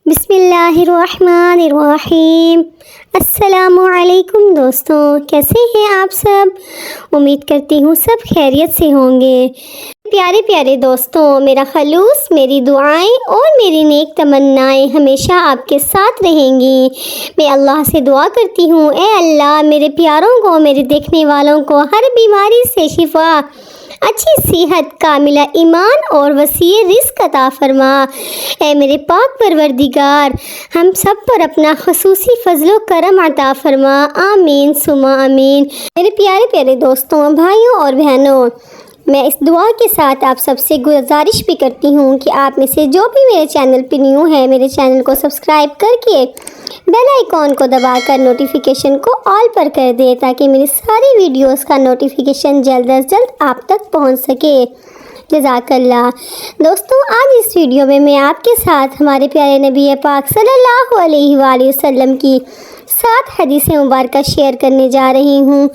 بسم اللہ الرحمن الرحیم۔ السلام علیکم دوستوں، کیسے ہیں آپ سب؟ امید کرتی ہوں سب خیریت سے ہوں گے۔ پیارے پیارے دوستوں، میرا خلوص، میری دعائیں اور میری نیک تمنائیں ہمیشہ آپ کے ساتھ رہیں گی۔ میں اللہ سے دعا کرتی ہوں، اے اللہ میرے پیاروں کو، میرے دیکھنے والوں کو ہر بیماری سے شفا، اچھی صحت، کاملہ ایمان اور وسیع رزق عطا فرما۔ اے میرے پاک پروردگار، ہم سب پر اپنا خصوصی فضل و کرم عطا فرما، آمین ثم آمین۔ میرے پیارے پیارے دوستوں، بھائیوں اور بہنوں، میں اس دعا کے ساتھ آپ سب سے گزارش بھی کرتی ہوں کہ آپ میں سے جو بھی میرے چینل پہ نیو ہے، میرے چینل کو سبسکرائب کر کے بیل آئیکن کو دبا کر نوٹیفیکیشن کو آل پر کر دے، تاکہ میری ساری ویڈیوز کا نوٹیفیکیشن جلد از جلد آپ تک پہنچ سکے۔ جزاک اللہ۔ دوستوں، آج اس ویڈیو میں آپ کے ساتھ ہمارے پیارے نبی پاک صلی اللہ علیہ وآلہ وسلم کی 7 حدیث مبارکہ شیئر کرنے جا رہی ہوں۔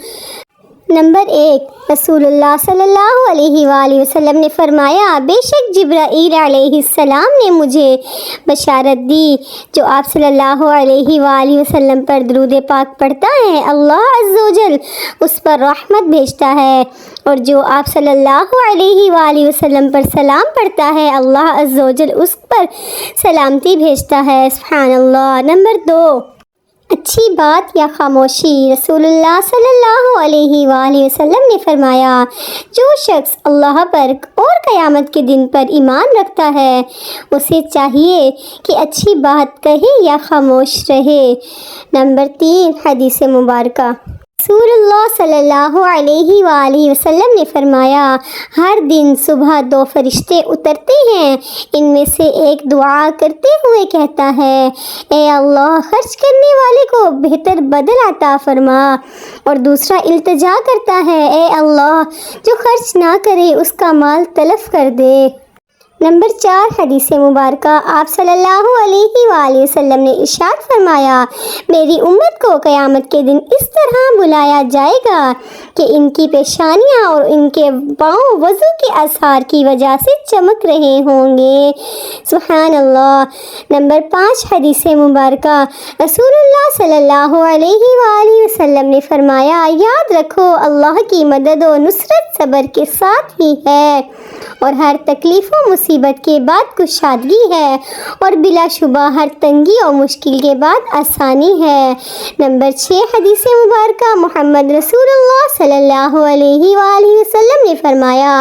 نمبر 1، رسول اللہ صلی اللہ علیہ وآلہ وسلم نے فرمایا، بے شک جبرائیل علیہ السلام نے مجھے بشارت دی، جو آپ صلی اللہ علیہ وآلہ وسلم پر درود پاک پڑھتا ہے، اللہ عز و جل اس پر رحمت بھیجتا ہے، اور جو آپ صلی اللہ علیہ وآلہ وسلم پر سلام پڑھتا ہے، اللہ عز و جل اس پر سلامتی بھیجتا ہے۔ سبحان اللہ۔ نمبر 2، اچھی بات یا خاموشی۔ رسول اللہ صلی اللہ علیہ وآلہ وسلم نے فرمایا، جو شخص اللہ پر اور قیامت کے دن پر ایمان رکھتا ہے، اسے چاہیے کہ اچھی بات کہے یا خاموش رہے۔ نمبر 3، حدیث مبارکہ۔ رسول اللہ صلی اللہ علیہ وآلہ وسلم نے فرمایا، ہر دن صبح 2 فرشتے اترتے ہیں، ان میں سے ایک دعا کرتے ہوئے کہتا ہے، اے اللہ خرچ کرنے والے کو بہتر بدل عطا فرما، اور دوسرا التجا کرتا ہے، اے اللہ جو خرچ نہ کرے اس کا مال تلف کر دے۔ نمبر 4، حدیث مبارکہ۔ آپ صلی اللہ علیہ وآلہ وسلم نے ارشاد فرمایا، میری امت کو قیامت کے دن اس طرح بلایا جائے گا کہ ان کی پیشانیاں اور ان کے پاؤں وضو کے اثار کی وجہ سے چمک رہے ہوں گے۔ سبحان اللہ۔ نمبر 5، حدیث مبارکہ۔ رسول اللہ صلی اللہ علیہ وآلہ وسلم نے فرمایا، یاد رکھو اللہ کی مدد و نصرت صبر کے ساتھ ہی ہے، اور ہر تکلیف و مصیبت کے بعد کشادگی ہے، اور بلا شبہ ہر تنگی اور مشکل کے بعد آسانی ہے۔ نمبر 6، حدیث مبارکہ۔ محمد رسول اللہ صلی اللہ علیہ وآلہ وسلم نے فرمایا،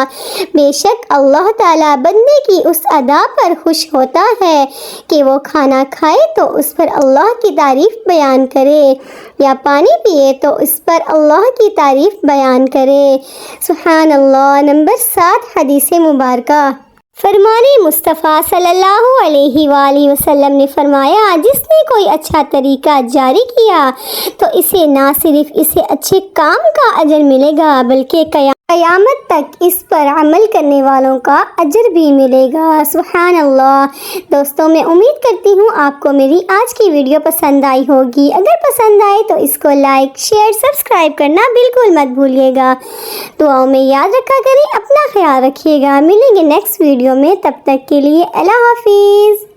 بے شک اللہ تعالیٰ بندے کی اس ادا پر خوش ہوتا ہے کہ وہ کھانا کھائے تو اس پر اللہ کی تعریف بیان کرے، یا پانی پیے تو اس پر اللہ کی تعریف بیان کرے۔ سبحان اللہ۔ نمبر 7، حدیث مبارکہ۔ فرمان مصطفیٰ صلی اللہ علیہ وآلہ وسلم نے فرمایا، جس نے کوئی اچھا طریقہ جاری کیا تو اسے نہ صرف اسے اچھے کام کا اجر ملے گا، بلکہ قیامت تک اس پر عمل کرنے والوں کا اجر بھی ملے گا۔ سبحان اللہ۔ دوستوں، میں امید کرتی ہوں آپ کو میری آج کی ویڈیو پسند آئی ہوگی۔ اگر پسند آئے تو اس کو لائک، شیئر، سبسکرائب کرنا بالکل مت بھولیے گا۔ دعاؤں میں یاد رکھا کریں، اپنا خیال رکھیے گا۔ ملیں گے نیکسٹ ویڈیو میں، تب تک کے لیے اللہ حافظ۔